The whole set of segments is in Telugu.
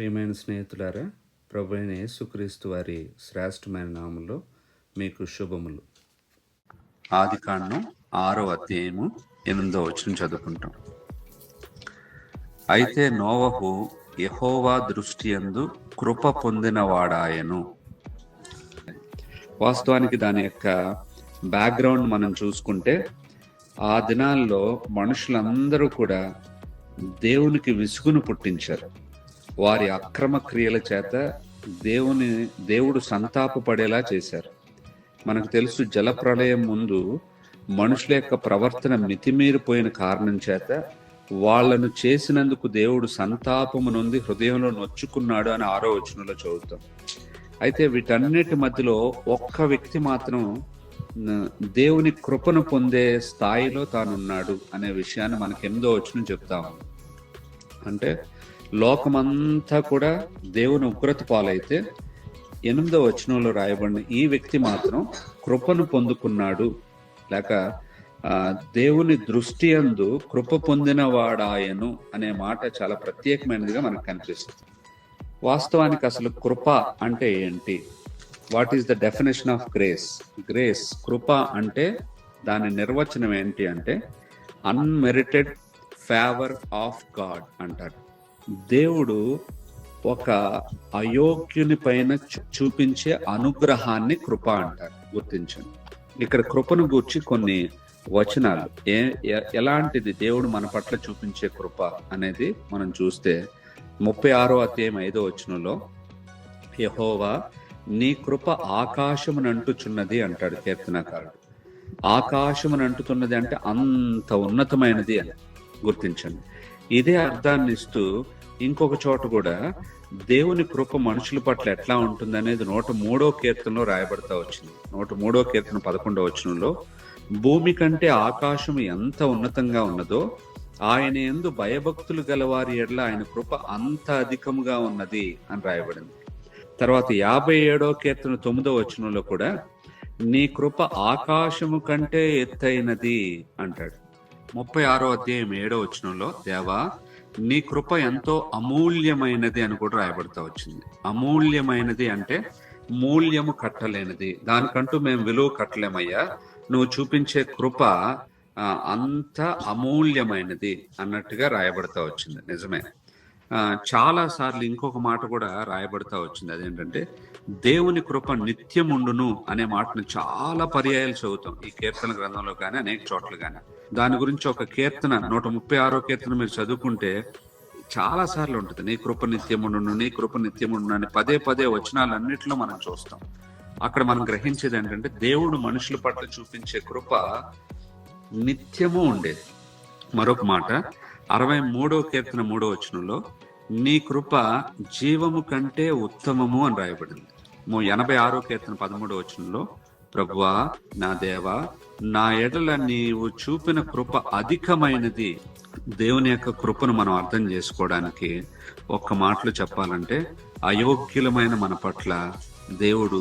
ప్రియమైన స్నేహితులారా, ప్రభు అయిన యేసుక్రీస్తు వారి శ్రేష్టమైన నామంలో మీకు శుభములు. ఆదికాండం 6వ అధ్యాయము 8వ వచనం చదువుకుంటాం. అయితే నోవహు యెహోవా దృష్టి యందు కృప పొందినవాడాయను. వాస్తవానికి దాని యొక్క బ్యాక్గ్రౌండ్ మనం చూసుకుంటే, ఆ దినాల్లో మనుషులందరూ కూడా దేవునికి విసుగును పుట్టించారు. వారి అక్రమ క్రియల చేత దేవుడు సంతాపపడేలా చేశారు. మనకు తెలుసు, జలప్రళయం ముందు మనుషుల యొక్క ప్రవర్తన మితిమీరిపోయిన కారణం చేత వాళ్లను చేసినందుకు దేవుడు సంతాపము నొంది హృదయంలో నొచ్చుకున్నాడు అని 6వ వచనంలో చదువుతాం. అయితే వీటన్నిటి మధ్యలో ఒక్క వ్యక్తి మాత్రం దేవుని కృపను పొందే స్థాయిలో తానున్నాడు అనే విషయాన్ని మనకి 8వ వచనం చెప్తాము. అంటే లోకమంతా కూడా దేవుని ఉగ్రత పాలైతే 8వ వచనంలో రాయబడిన ఈ వ్యక్తి మాత్రం కృపను పొందుకున్నాడు, లేక దేవుని దృష్టి యందు కృప పొందిన వాడాయను అనే మాట చాలా ప్రత్యేకమైనదిగా మనకు కనిపిస్తుంది. వాస్తవానికి అసలు కృప అంటే ఏంటి? What is the definition of grace? Grace, కృప అంటే దాని నిర్వచనం ఏంటి అంటే అన్మెరిటెడ్ ఫేవర్ ఆఫ్ గాడ్ అంటారు. దేవుడు ఒక అయోగ్యుని పైన చూపించే అనుగ్రహాన్ని కృప అంటారు. గుర్తించండి, ఇక్కడ కృపను గూర్చి కొన్ని వచనాలు ఎలాంటిది దేవుడు మన పట్ల చూపించే కృప అనేది మనం చూస్తే 36వ అధ్యాయం 5వ వచనంలో యెహోవా నీ కృప ఆకాశమునంటుచున్నది అంటాడు కీర్తనకారుడు. ఆకాశమునంటుతున్నది అంటే అంత ఉన్నతమైనది అని గుర్తించండి. ఇదే అర్థాన్ని ఇస్తూ ఇంకొక చోట కూడా దేవుని కృప మనుషుల పట్ల ఎట్లా ఉంటుంది అనేది 103వ కీర్తనలో రాయబడతా వచ్చింది. 103వ కీర్తన 11వ వచనంలో భూమి కంటే ఆకాశం ఎంత ఉన్నతంగా ఉన్నదో ఆయన యందు భయభక్తులు గలవారి ఎడల ఆయన కృప అంత అధికముగా ఉన్నది అని రాయబడింది. తర్వాత 57వ కీర్తన 9వ వచనంలో కూడా నీ కృప ఆకాశము కంటే ఎత్తైనది అంటాడు. 36వ అధ్యాయం 7వ వచనంలో దేవా నీ కృప ఎంతో అమూల్యమైనది అని కూడా రాయబడతా వచ్చింది. అమూల్యమైనది అంటే మూల్యము కట్టలేనిది, దానికంటూ మేము విలువ కట్టలేమయ్యా, నువ్వు చూపించే కృప అంత అమూల్యమైనది అన్నట్టుగా రాయబడతా వచ్చింది. నిజమే. చాలా సార్లు ఇంకొక మాట కూడా రాయబడతా వచ్చింది. అదేంటంటే దేవుని కృప నిత్యముండును అనే మాటను చాలా పర్యాయాలు చదువుతాం ఈ కీర్తన గ్రంథంలో కానీ అనేక చోట్ల కానీ. దాని గురించి ఒక కీర్తన 136వ కీర్తన మీరు చదువుకుంటే చాలా సార్లు ఉంటుంది, నీ కృప నిత్యముండును, నీ కృప నిత్యముండును అని పదే పదే వచనాలన్నిటిలో మనం చూస్తాం. అక్కడ మనం గ్రహించేది ఏంటంటే దేవుడు మనుషుల పట్ల చూపించే కృప నిత్యము ఉండేది. మరొక మాట 63వ కీర్తన 3వ వచనంలో నీ కృప జీవము కంటే ఉత్తమము అని రాయబడింది. 86వ కీర్తన 13వ వచనంలో ప్రభువా నా దేవా నా ఎడల నీవు చూపిన కృప అధికమైనది. దేవుని యొక్క కృపను మనం అర్థం చేసుకోవడానికి ఒక్క మాటలో చెప్పాలంటే అయోగ్యులమైన మన పట్ల దేవుడు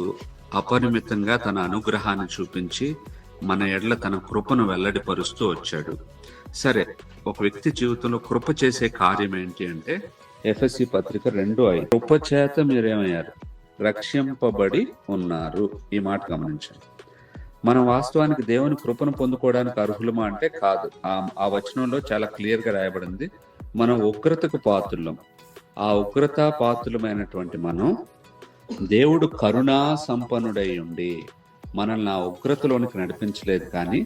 అపరిమితంగా తన అనుగ్రహాన్ని చూపించి మన ఎడల తన కృపను వెల్లడిపరుస్తూ వచ్చాడు. సరే, ఒక వ్యక్తి జీవితంలో కృప చేసే కార్యం ఏంటి అంటే ఎఫెసీ పత్రిక 2:5 కృప చేత మీరేమయ్యారు? రక్షింపబడి ఉన్నారు. ఈ మాట గమనించండి. మనం వాస్తవానికి దేవుని కృపను పొందుకోవడానికి అర్హులమా అంటే కాదు. ఆ వచనంలో చాలా క్లియర్ గా రాయబడింది, మనం ఉగ్రతకు పాత్రులం. ఆ ఉగ్రత పాత్రులమైనటువంటి మనం దేవుడు కరుణా సంపన్నుడై ఉండి మనల్ని ఆ ఉగ్రతలోనికి నడిపించలేదు, కానీ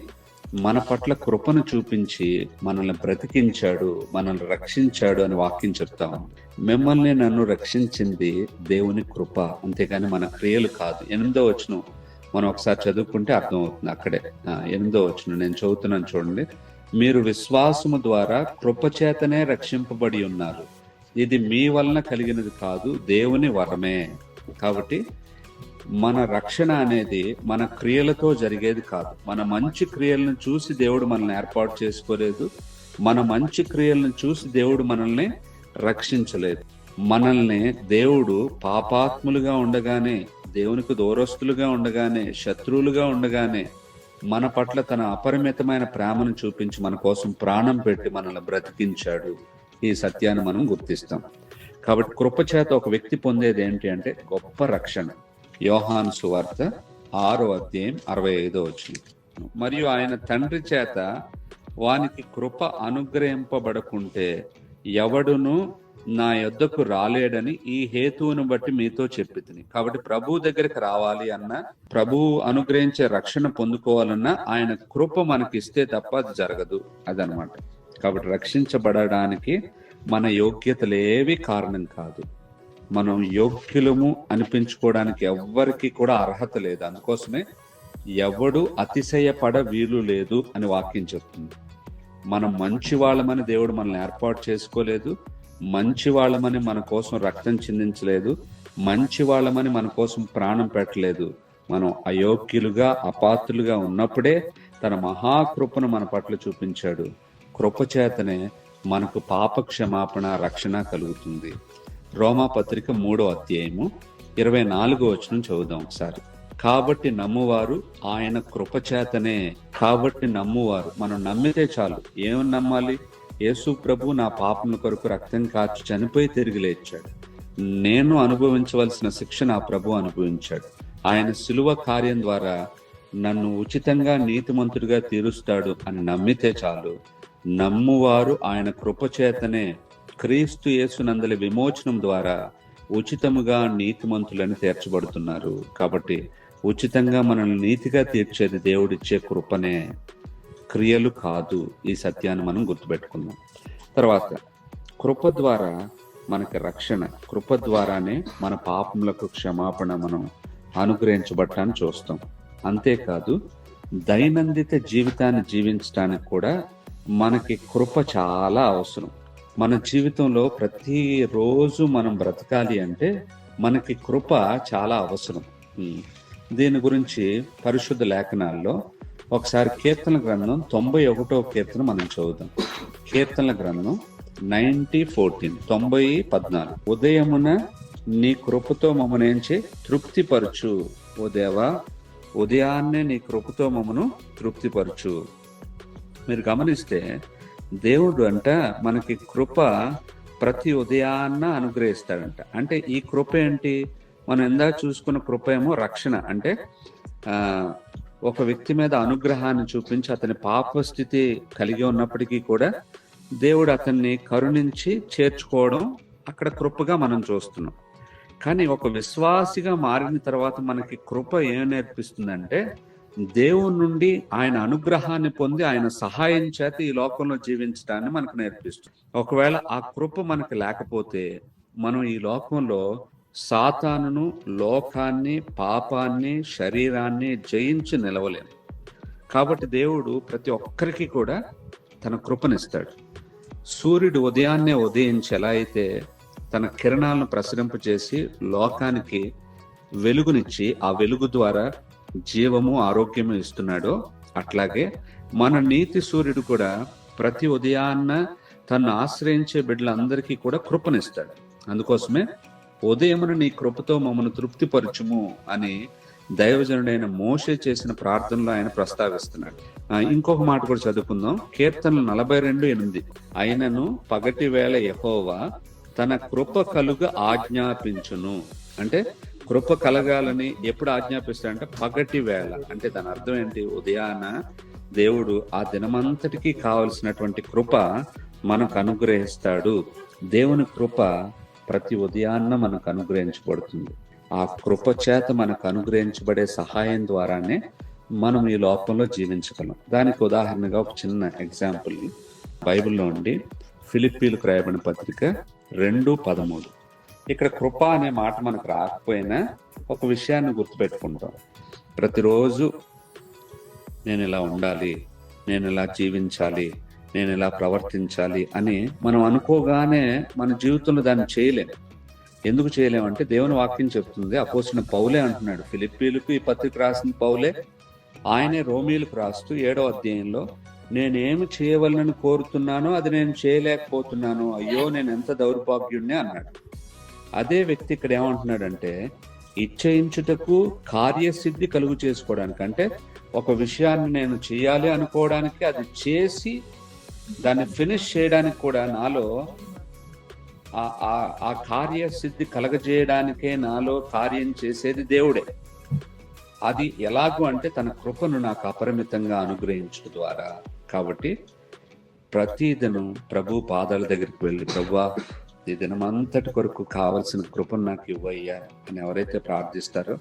మన పట్ల కృపను చూపించి మనల్ని బ్రతికించాడు, మనల్ని రక్షించాడు అని వాక్యం చెప్తాం. మిమ్మల్ని నన్ను రక్షించింది దేవుని కృప, అంతేగాని మన క్రియలు కాదు. 8వ వచనం మనం ఒకసారి చదువుకుంటే అర్థమవుతుంది. అక్కడే 8వ వచనం నేను చదువుతున్నాను చూడండి. మీరు విశ్వాసము ద్వారా కృప చేతనే రక్షింపబడి ఉన్నారు, ఇది మీ వలన కలిగినది కాదు, దేవుని వరమే. కాబట్టి మన రక్షణ అనేది మన క్రియలతో జరిగేది కాదు. మన మంచి క్రియలను చూసి దేవుడు మనల్ని ఏర్పాటు చేసుకోలేదు, మన మంచి క్రియలను చూసి దేవుడు మనల్ని రక్షించలేదు. మనల్ని దేవుడు పాపాత్ములుగా ఉండగానే, దేవునికి దూరస్తులుగా ఉండగానే, శత్రువులుగా ఉండగానే మన పట్ల తన అపరిమితమైన ప్రేమను చూపించి మన కోసం ప్రాణం పెట్టి మనల్ని బ్రతికించాడు. ఈ సత్యాన్ని మనం గుర్తిస్తాం. కాబట్టి కృప చేత ఒక వ్యక్తి పొందేది ఏంటి అంటే గొప్ప రక్షణ. యోహాను సువార్త 6:65. మరియు ఆయన తండ్రి చేత వానికి కృప అనుగ్రహింపబడకుంటే ఎవడును నా యొద్దకు రాలేడని ఈ హేతువును బట్టి మీతో చెప్పితిని. కాబట్టి ప్రభువు దగ్గరికి రావాలి అన్నా, ప్రభువు అనుగ్రహించే రక్షణ పొందుకోవాలన్నా ఆయన కృప మనకిస్తే తప్ప అది జరగదు. అదనమాట. కాబట్టి రక్షించబడడానికి మన యోగ్యతలేవి కారణం కాదు. మనం యోగ్యులము అనిపించుకోవడానికి ఎవ్వరికి కూడా అర్హత లేదు. అందుకోసమే ఎవడు అతిశయపడ వీలు లేదు అని వాక్యం చెప్తుంది. మనం మంచి వాళ్ళమని దేవుడు మనల్ని ఏర్పాటు చేసుకోలేదు. మంచి వాళ్ళమని మన కోసం రక్తం చిందించలేదు. మంచి వాళ్ళమని మన కోసం ప్రాణం పెట్టలేదు. మనం అయోగ్యులుగా అపాత్రులుగా ఉన్నప్పుడే తన మహాకృపను మన పట్ల చూపించాడు. కృప చేతనే మనకు పాప క్షమాపణ, రక్షణ కలుగుతుంది. రోమాపత్రిక 3:24 చదువుదాం ఒకసారి. కాబట్టి నమ్మువారు ఆయన కృపచేతనే. కాబట్టి నమ్మువారు, మనం నమ్మితే చాలు. ఏమని నమ్మాలి? యేసు ప్రభు నా పాపముల కొరకు రక్తం కార్చి చనిపోయి తిరిగి లేచాడు. నేను అనుభవించవలసిన శిక్ష నా ప్రభు అనుభవించాడు. ఆయన శిలువ కార్యం ద్వారా నన్ను ఉచితంగా నీతిమంతుడిగా తీరుస్తాడు అని నమ్మితే చాలు. నమ్మువారు ఆయన కృపచేతనే క్రీస్తు యేసునందలి విమోచనం ద్వారా ఉచితముగా నీతిమంతులని తీర్చబడుతున్నారు. కాబట్టి ఉచితంగా మనల్ని నీతిగా తీర్చేది దేవుడిచ్చే కృపనే, క్రియలు కాదు. ఈ సత్యాన్ని మనం గుర్తుపెట్టుకుందాం. తర్వాత కృప ద్వారా మనకి రక్షణ. కృప ద్వారానే మన పాపములకు క్షమాపణ మనం అనుగ్రహించబట్టాన్ని చూస్తాం. అంతేకాదు, దైనందిత జీవితాన్ని జీవించడానికి కూడా మనకి కృప చాలా అవసరం. మన జీవితంలో ప్రతిరోజు మనం బ్రతకాలి అంటే మనకి కృప చాలా అవసరం. దీని గురించి పరిశుద్ధ లేఖనాల్లో ఒకసారి కీర్తన గ్రంథం 91వ కీర్తన మనం చదువుదాం. కీర్తనల గ్రంథం 90:14. ఉదయమున నీ కృపతో మమ్మనేంచి తృప్తిపరచు. ఓ దేవా, ఉదయాన్నే నీ కృపతో మమ్మను తృప్తిపరచు. మీరు గమనిస్తే దేవుడు అంట మనకి కృప ప్రతి ఉదయాన్న అనుగ్రహిస్తాడంట. అంటే ఈ కృప ఏంటి? మనం ఇందాక చూసుకున్న కృప ఏమో రక్షణ. అంటే ఒక వ్యక్తి మీద అనుగ్రహాన్ని చూపించి అతని పాప స్థితి కలిగి ఉన్నప్పటికీ కూడా దేవుడు అతన్ని కరుణించి చేర్చుకోవడం అక్కడ కృపగా మనం చూస్తున్నాం. కానీ ఒక విశ్వాసిగా మారిన తర్వాత మనకి కృప ఏం నేర్పిస్తుందంటే దేవుని నుండి ఆయన అనుగ్రహాన్ని పొంది ఆయన సహాయం చేత ఈ లోకంలో జీవించడాన్ని మనకు నేర్పిస్తుంది. ఒకవేళ ఆ కృప మనకు లేకపోతే మనం ఈ లోకంలో సాతానును, లోకాన్ని, పాపాన్ని, శరీరాన్ని జయించి నిలవలేము. కాబట్టి దేవుడు ప్రతి ఒక్కరికి కూడా తన కృపనిస్తాడు. సూర్యుడు ఉదయాన్నే ఉదయించి ఎలా అయితే తన కిరణాలను ప్రసరింపచేసి లోకానికి వెలుగునిచ్చి ఆ వెలుగు ద్వారా జీవము, ఆరోగ్యము ఇస్తున్నాడో, అట్లాగే మన నీతి సూర్యుడు కూడా ప్రతి ఉదయాన్న తను ఆశ్రయించే బిడ్డలందరికీ కూడా కృపనిస్తాడు. అందుకోసమే ఉదయమున నీ కృపతో మమ్మను తృప్తిపరచుము అని దైవజనుడైన మోషే చేసిన ప్రార్థనలో ఆయన ప్రస్తావిస్తున్నాడు. ఇంకొక మాట కూడా చదువుకుందాం. కీర్తనలు 42:8. అయినను పగటి వేళ యెహోవా తన కృప కలుగ ఆజ్ఞాపించును. అంటే కృప కలగాలని ఎప్పుడు ఆజ్ఞాపిస్తాడంటే పగటి వేళ. అంటే దాని అర్థం ఏంటి? ఉదయాన దేవుడు ఆ దినమంతటికి కావలసినటువంటి కృప మనకు అనుగ్రహిస్తాడు. దేవుని కృప ప్రతి ఉదయాన్న మనకు అనుగ్రహించబడుతుంది. ఆ కృప చేత మనకు అనుగ్రహించబడే సహాయం ద్వారానే మనం ఈ లోకంలో జీవించగలం. దానికి ఉదాహరణగా ఒక చిన్న ఎగ్జాంపుల్ బైబిల్లో ఉండి ఫిలిప్పీలకు రాయబడిన పత్రిక 2:13. ఇక్కడ కృప అనే మాట మనకు రాకపోయినా ఒక విషయాన్ని గుర్తుపెట్టుకుంటాం. ప్రతిరోజు నేను ఇలా ఉండాలి, నేను ఇలా జీవించాలి, నేను ఇలా ప్రవర్తించాలి అని మనం అనుకోగానే మన జీవితంలో దాన్ని చేయలేం. ఎందుకు చేయలేమంటే దేవుని వాక్యం చెప్తుంది. అపోస్తలుడైన పౌలే అంటున్నాడు. ఫిలిప్పీలకు ఈ పత్రిక రాసిన పౌలే, ఆయనే రోమీలకు రాస్తూ 7వ అధ్యాయంలో నేనేమి చేయవలనని కోరుతున్నానో అది నేను చేయలేకపోతున్నాను, అయ్యో నేను ఎంత దౌర్భాగ్యుణ్ణి అన్నాడు. అదే వ్యక్తి ఇక్కడ ఏమంటున్నాడంటే ఇచ్చయించుటకు కార్యసిద్ధి కలుగు చేసుకోవడానికి, అంటే ఒక విషయాన్ని నేను చేయాలి అనుకోవడానికి, అది చేసి దాన్ని ఫినిష్ చేయడానికి కూడా నాలో ఆ కార్యసిద్ధి కలగజేయడానికే నాలో కార్యం చేసేది దేవుడే. అది ఎలాగూ అంటే తన కృపను నాకు అపరిమితంగా అనుగ్రహించడం ద్వారా. కాబట్టి ప్రతిదినం ప్రభు పాదాల దగ్గరికి వెళ్ళి, ప్రభువా ఈ దినమంతటి కొరకు కావలసిన కృపను నాకు ఇవ్వయ్యా అని ఎవరైతే ప్రార్థిస్తారో,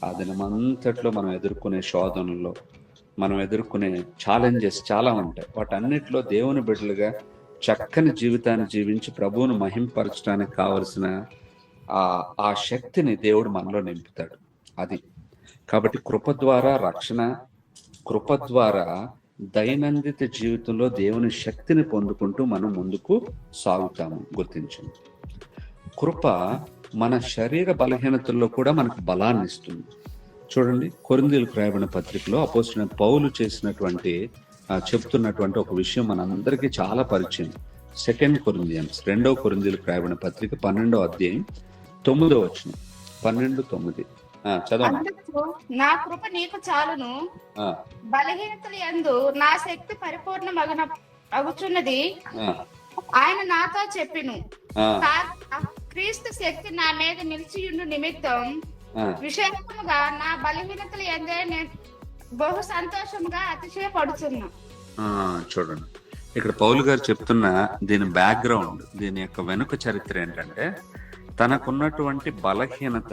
ఆ దినమంతట్లో మనం ఎదుర్కొనే శోధనలో, మనం ఎదుర్కొనే ఛాలెంజెస్ చాలా ఉంటాయి. వాటన్నిటిలో దేవుని బిడ్డలుగా చక్కని జీవితాన్ని జీవించి ప్రభువును మహింపరచడానికి కావలసిన ఆ శక్తిని దేవుడు మనలో నింపుతాడు. అది కాబట్టి కృప ద్వారా రక్షణ, కృప ద్వారా దైనందిత జీవితంలో దేవుని శక్తిని పొందుకుంటూ మనం ముందుకు సాగుతాము. గుర్తించండి, కృప మన శరీర బలహీనతల్లో కూడా మనకు బలాన్ని ఇస్తుంది. చూడండి, కొరింథీయులకు రాయబడిన పత్రికలో అపోస్తలుడైన పౌలు చేసినటువంటి చెప్తున్నటువంటి ఒక విషయం మనందరికీ చాలా పరిచయం. 2 కొరింథియన్స్ 2వ కొరింథీయులకు రాయబడిన పత్రిక 12వ అధ్యాయం 9వ వచనం. 12:9 చదవండి. నా కృప నీకు చాలును, బలహీనతల యందు నా శక్తి పరిపూర్ణమగున అగుచున్నది ఆయన నాతో చెప్పిను. క్రీస్తు శక్తి నా మీద నిలిచియుండు నిమిత్తం విశేషముగా నా బలహీనతల యందే నేను బహు సంతోషముగా అతిశయపడుతున్నా. చూడండి, ఇక్కడ పౌలు గారు చెప్తున్న దీని బ్యాక్గ్రౌండ్, దీని యొక్క వెనుక చరిత్ర ఏంటంటే, తనకున్నటువంటి బలహీనత,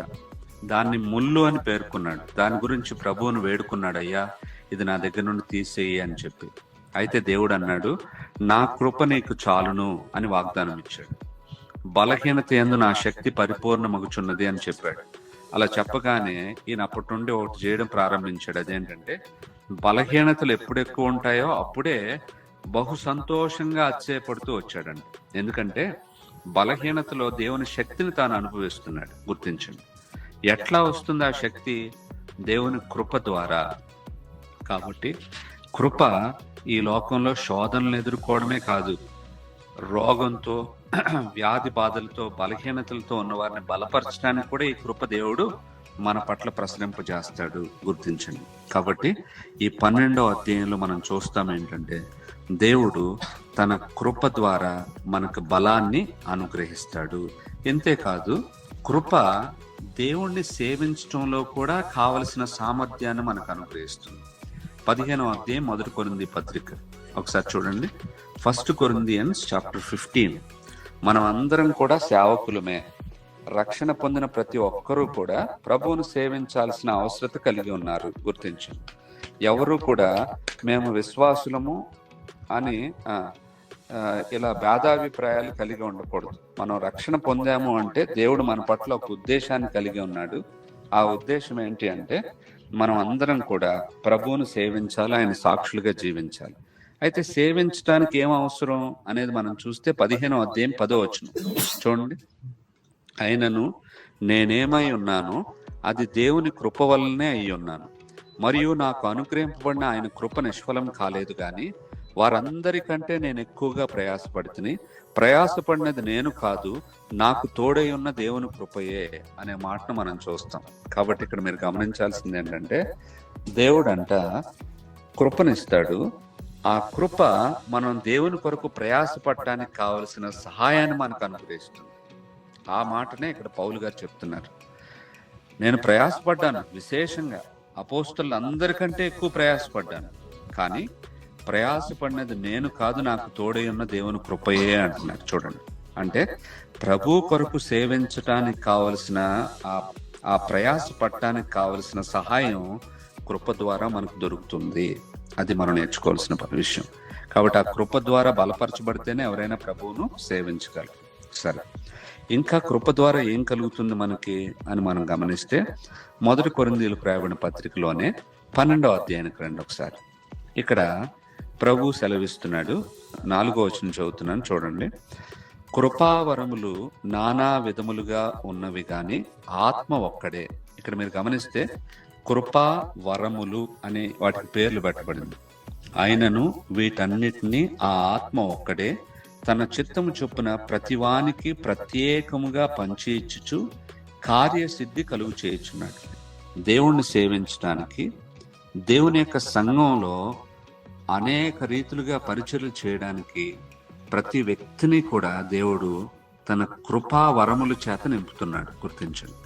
దాన్ని ముళ్ళు అని పేర్కొన్నాడు. దాని గురించి ప్రభువును వేడుకున్నాడు, అయ్యా ఇది నా దగ్గర నుండి తీసేయి అని చెప్పి. అయితే దేవుడు అన్నాడు, నా కృప నీకు చాలును అని వాగ్దానం ఇచ్చాడు. బలహీనత యందు నా శక్తి పరిపూర్ణమగుచున్నది అని చెప్పాడు. అలా చెప్పగానే ఈయన అప్పటి నుండి ఒకటి చేయడం ప్రారంభించాడు. అదేంటంటే, బలహీనతలు ఎప్పుడు ఎక్కువ ఉంటాయో అప్పుడే బహు సంతోషంగా అతిశయపడుతూ వచ్చాడండి. ఎందుకంటే బలహీనతలో దేవుని శక్తిని తాను అనుభవిస్తున్నాడు. గుర్తించండి, ఎట్లా వస్తుంది ఆ శక్తి? దేవుని కృప ద్వారా. కాబట్టి కృప ఈ లోకంలో శోధనలు ఎదుర్కోవడమే కాదు, రోగంతో, వ్యాధి బాధలతో, బలహీనతలతో ఉన్న వారిని బలపరచడానికి కూడా ఈ కృప దేవుడు మన పట్ల ప్రసరింపజేస్తాడు. గుర్తించండి. కాబట్టి ఈ 12వ అధ్యాయంలో మనం చూస్తాం ఏంటంటే, దేవుడు తన కృప ద్వారా మనకు బలాన్ని అనుగ్రహిస్తాడు. ఇంతేకాదు, కృప దేవుణ్ణి సేవించడంలో కూడా కావలసిన సామర్థ్యాన్ని మనకు అనుగ్రహిస్తుంది. 15వ అధ్యాయం 1 కొరింథీ పత్రిక ఒకసారి చూడండి. 1 కొరింథియన్స్ చాప్టర్ 15. మనం అందరం కూడా సేవకులమే. రక్షణ పొందిన ప్రతి ఒక్కరూ కూడా ప్రభువును సేవించాల్సిన అవసరత కలిగి ఉన్నారు. గుర్తించండి, ఎవరు కూడా మేము విశ్వాసులము అని ఇలా భేదాభిప్రాయాలు కలిగి ఉండకూడదు. మనం రక్షణ పొందాము అంటే దేవుడు మన పట్ల ఒక ఉద్దేశాన్ని కలిగి ఉన్నాడు. ఆ ఉద్దేశం ఏంటి అంటే, మనం అందరం కూడా ప్రభువును సేవించాలి, ఆయన సాక్షులుగా జీవించాలి. అయితే సేవించడానికి ఏం అవసరం అనేది మనం చూస్తే 15వ అధ్యాయం 10వ వచనం చూడండి. అయినను నేనేమై ఉన్నానో అది దేవుని కృప వల్లనే అయి ఉన్నాను, మరియు నాకు అనుగ్రహింపబడిన ఆయన కృప నిష్ఫలం కాలేదు గాని వారందరికంటే నేను ఎక్కువగా ప్రయాసపడుతుని. ప్రయాసపడినది నేను కాదు, నాకు తోడై ఉన్న దేవుని కృపయే అనే మాటను మనం చూస్తాం. కాబట్టి ఇక్కడ మీరు గమనించాల్సింది ఏంటంటే, దేవుడంట కృపనిస్తాడు. ఆ కృప మనం దేవుని కొరకు ప్రయాసపడటానికి కావలసిన సహాయాన్ని మనకు అనుగ్రహిస్తుంది. ఆ మాటనే ఇక్కడ పౌలు గారు చెప్తున్నారు. నేను ప్రయాసపడ్డాను, విశేషంగా అపోస్తలులందరికంటే ఎక్కువ ప్రయాసపడ్డాను, కానీ ప్రయాసపడినది నేను కాదు, నాకు తోడై ఉన్న దేవుని కృపయే అంటున్నారు. చూడండి, అంటే ప్రభు కొరకు సేవించటానికి కావలసిన ఆ ప్రయాస పడటానికి కావలసిన సహాయం కృప ద్వారా మనకు దొరుకుతుంది. అది మనం నేర్చుకోవాల్సిన విషయం. కాబట్టి ఆ కృప ద్వారా బలపరచబడితేనే ఎవరైనా ప్రభువును సేవించగలరు. సరే, ఇంకా కృప ద్వారా ఏం కలుగుతుంది మనకి అని మనం గమనిస్తే, 1 కొరింథీయులకు రాయబడిన పత్రికలోనే 12వ అధ్యాయానికి రండి ఒకసారి. ఇక్కడ ప్రభు సెలవిస్తున్నాడు. 4వ వచనం చదువుతున్నాను చూడండి. కృపావరములు నానా విధములుగా ఉన్నవి గాని ఆత్మ ఒక్కడే. ఇక్కడ మీరు గమనిస్తే కృపా వరములు అనే వాటికి పేర్లు పెట్టబడింది. ఆయనను వీటన్నిటినీ ఆ ఆత్మ ఒక్కడే తన చిత్తము చొప్పున ప్రతివానికి ప్రత్యేకముగా పంచి ఇచ్చుచు కార్యసిద్ధి కలుగు చేయుచున్నాడు. దేవుణ్ణి సేవించడానికి, దేవుని యొక్క సంఘంలో అనేక రీతులుగా పరిచర్యలు చేయడానికి ప్రతి వ్యక్తిని కూడా దేవుడు తన కృపా వరముల చేత నింపుతున్నాడు. గుర్తించండి,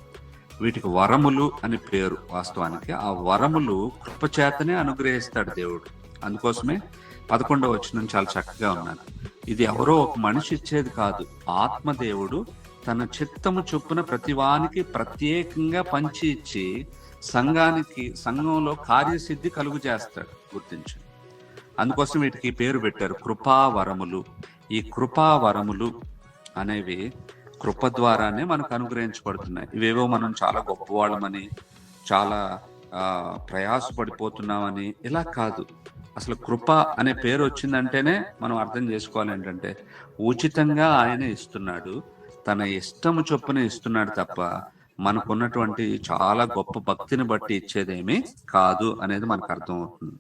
వీటికి వరములు అని పేరు. వాస్తవానికి ఆ వరములు కృప చేతనే అనుగ్రహిస్తాడు దేవుడు. అందుకోసమే 11వ వచనం చాలా చక్కగా ఉన్నాను. ఇది ఎవరో ఒక మనిషి ఇచ్చేది కాదు, ఆత్మదేవుడు తన చిత్తము చొప్పున ప్రతివానికి ప్రత్యేకంగా పంచి ఇచ్చి సంఘంలో కార్యసిద్ధి కలుగు చేస్తాడు. గుర్తించండి, అందుకోసం వీటికి పేరు పెట్టారు కృపావరములు. ఈ కృపావరములు అనేవి కృప ద్వారానే మనకు అనుగ్రహించబడుతున్నాయి. ఇవేవో మనం చాలా గొప్పవాళ్ళమని, చాలా ప్రయాసపడిపోతున్నామని ఇలా కాదు. అసలు కృప అనే పేరు వచ్చిందంటేనే మనం అర్థం చేసుకోవాలి ఏంటంటే, ఉచితంగా ఆయన ఇస్తున్నాడు, తన ఇష్టము చొప్పున ఇస్తున్నాడు తప్ప మనకున్నటువంటి చాలా గొప్ప భక్తిని బట్టి ఇచ్చేదేమీ కాదు అనేది మనకు అర్థమవుతుంది.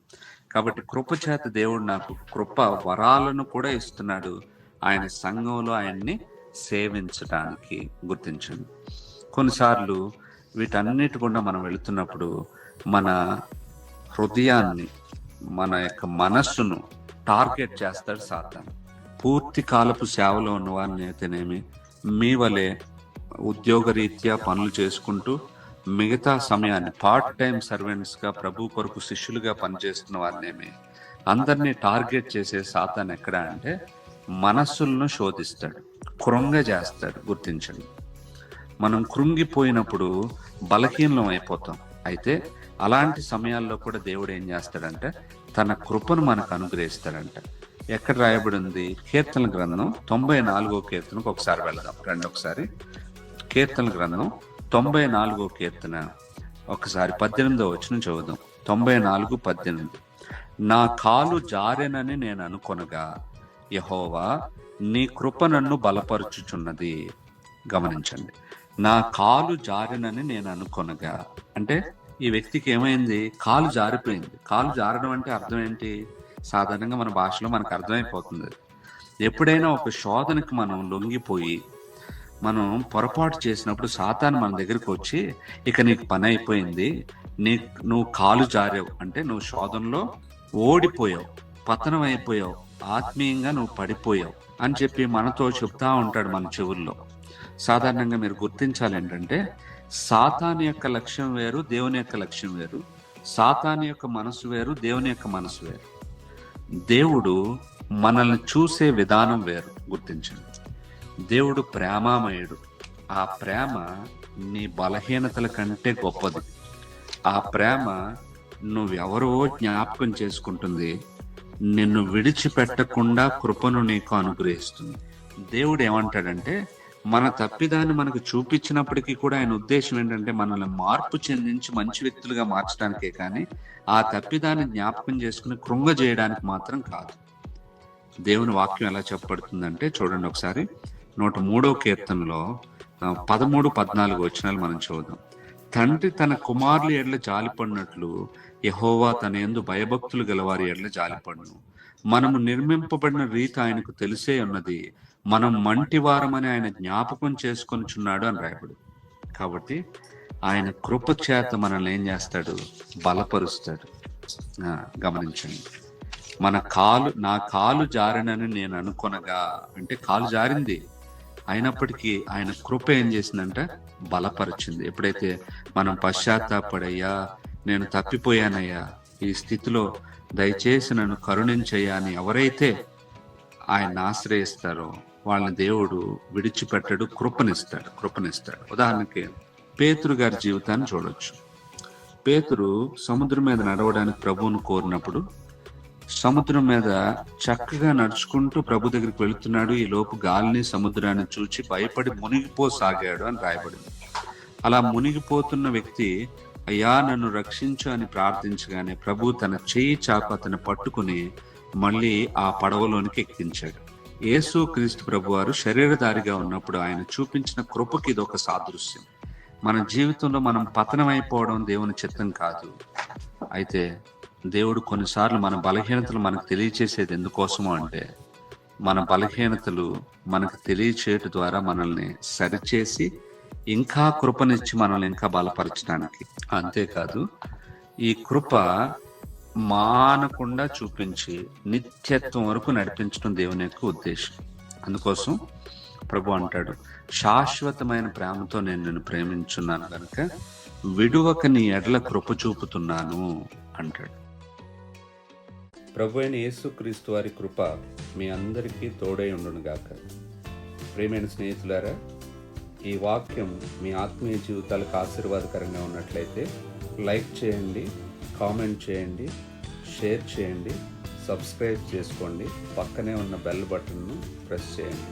కాబట్టి కృప చేత దేవుడు నాకు కృప వరాలను కూడా ఇస్తున్నాడు, ఆయన సంఘంలో ఆయన్ని సేవించడానికి. గుర్తించండి, కొన్నిసార్లు వీటన్నిటి గుండా మనం వెళుతున్నప్పుడు మన హృదయాన్ని, మన యొక్క మనస్సును టార్గెట్ చేస్తాడు సాతాను. పూర్తి కాలపు సేవలో ఉన్న వారిని అయితేనేమి, మీ వలె ఉద్యోగరీత్యా పనులు చేసుకుంటూ మిగతా సమయాన్ని పార్ట్ టైం సర్వెంట్స్గా ప్రభు కొరకు శిష్యులుగా పనిచేస్తున్న వారినేమి, అందరినీ టార్గెట్ చేసే సాతాను ఎక్కడ అంటే మనస్సులను శోధిస్తాడు, కృంగజేస్తాడు. గుర్తించండి, మనం కృంగిపోయినప్పుడు బలహీనం అయిపోతాం. అయితే అలాంటి సమయాల్లో కూడా దేవుడు ఏం చేస్తాడంటే తన కృపను మనకు అనుగ్రహిస్తాడంట. ఎక్కడ రాయబడి ఉంది? కీర్తన గ్రంథం 94వ కీర్తనకు ఒకసారి వెళదాం రండి. ఒకసారి కీర్తన గ్రంథం 94వ కీర్తన ఒకసారి 18వ వచనం చదువుదాం. 94:18. నా కాలు జారెనని నేను అనుకొనగా యెహోవా నీ కృప నన్ను బలపరుచుచున్నది. గమనించండి, నా కాలు జారినని నేను అనుకొనగా అంటే ఈ వ్యక్తికి ఏమైంది? కాలు జారిపోయింది. కాలు జారడం అంటే అర్థం ఏంటి? సాధారణంగా మన భాషలో మనకు అర్థమైపోతుంది. ఎప్పుడైనా ఒక శోధనకి మనం లొంగిపోయి మనం పొరపాటు చేసినప్పుడు సాతాను మన దగ్గరికి వచ్చి, ఇక నీకు పని అయిపోయింది, నువ్వు కాలు జారావు అంటే నువ్వు శోధనలో ఓడిపోయావు, పతనం అయిపోయావు, ఆత్మీయంగా నువ్వు పడిపోయావు అని చెప్పి మనతో చెప్తా ఉంటాడు మన చెవుల్లో. సాధారణంగా మీరు గుర్తించాలి ఏంటంటే, సాతాను యొక్క లక్ష్యం వేరు, దేవుని యొక్క లక్ష్యం వేరు. సాతాను యొక్క మనసు వేరు, దేవుని యొక్క మనసు వేరు. దేవుడు మనల్ని చూసే విధానం వేరు. గుర్తించండి, దేవుడు ప్రేమామయుడు. ఆ ప్రేమ నీ బలహీనతల కంటే గొప్పది. ఆ ప్రేమ నువ్వెవరో జ్ఞాపకం చేసుకుంటుంది, నిన్ను విడిచిపెట్టకుండా కృపను నీకు అనుగ్రహిస్తుంది. దేవుడు ఏమంటాడంటే, మన తప్పిదాన్ని మనకు చూపించినప్పటికీ కూడా ఆయన ఉద్దేశం ఏంటంటే మనల్ని మార్పు చెందించి మంచి వ్యక్తులుగా మార్చడానికే కానీ ఆ తప్పిదాన్ని జ్ఞాపకం చేసుకుని కృంగజేయడానికి మాత్రం కాదు. దేవుని వాక్యం ఎలా చెప్పబడుతుందంటే చూడండి ఒకసారి, 103వ కీర్తనలో 13-14 వచనాలు మనం చూద్దాం. తండ్రి తన కుమారుల ఎడ్ల జాలిపడినట్లు యెహోవా తన యందు భయభక్తులు గలవారి ఎడ్ల జాలిపడును. మనము నిర్మింపబడిన రీతి ఆయనకు తెలిసే ఉన్నది, మనం మంటివారమని ఆయన జ్ఞాపకం చేసుకొనిచున్నాడు అని రాయబడి. కాబట్టి ఆయన కృప చేత మనల్ని ఏం చేస్తాడు? బలపరుస్తాడు. గమనించండి, నా కాలు జారినని నేను అనుకొనగా అంటే కాలు జారింది, అయినప్పటికీ ఆయన కృప ఏం చేసిందంటే బలపరిచింది. ఎప్పుడైతే మనం పశ్చాత్తాపడయ్యా, నేను తప్పిపోయానయ్యా, ఈ స్థితిలో దయచేసి నన్ను కరుణించయ్యా అని ఎవరైతే ఆయన ఆశ్రయిస్తారో వాళ్ళని దేవుడు విడిచిపెట్టడు, కృపనిస్తాడు. ఉదాహరణకి పేతురు గారి జీవితాన్ని చూడొచ్చు. పేతురు సముద్రం మీద నడవడానికి ప్రభువును కోరినప్పుడు సముద్రం మీద చక్కగా నడుచుకుంటూ ప్రభు దగ్గరికి వెళుతున్నాడు. ఈ లోపు గాలిని సముద్రాన్ని చూచి భయపడి మునిగిపోసాగాడు అని రాయబడింది. అలా మునిగిపోతున్న వ్యక్తి అయ్యా నన్ను రక్షించు అని ప్రార్థించగానే ప్రభు తన చేయి చాప అతను పట్టుకుని మళ్ళీ ఆ పడవలోనికి ఎక్కించాడు. యేసు క్రీస్తు ప్రభు వారు శరీరధారిగా ఉన్నప్పుడు ఆయన చూపించిన కృపకి ఇది ఒక సాదృశ్యం. మన జీవితంలో మనం పతనమైపోవడం దేవుని చిత్తం కాదు. అయితే దేవుడు కొన్నిసార్లు మన బలహీనతలు మనకు తెలియచేసేది ఎందుకోసమో అంటే, మన బలహీనతలు మనకు తెలియచేయటం ద్వారా మనల్ని సరిచేసి ఇంకా కృపనిచ్చి మనల్ని ఇంకా బలపరచడానికి. అంతేకాదు, ఈ కృప మానకుండా చూపించి నిత్యత్వం వరకు నడిపించడం దేవుని యొక్క ఉద్దేశం. అందుకోసం ప్రభు అంటాడు, శాశ్వతమైన ప్రేమతో నేను నిన్ను ప్రేమించున్నాను కనుక విడువక నీ ఎడల కృప చూపుతున్నాను అంటాడు. ప్రభు అయిన యేసుక్రీస్తు వారి కృప మీ అందరికీ తోడై ఉండును గాక. ప్రియమైన స్నేహితులారా, ఈ వాక్యం మీ ఆత్మీయ జీవితాలకు ఆశీర్వాదకరంగా ఉన్నట్లయితే లైక్ చేయండి, కామెంట్ చేయండి, షేర్ చేయండి, సబ్స్క్రైబ్ చేసుకోండి, పక్కనే ఉన్న బెల్ బటన్ను ప్రెస్ చేయండి.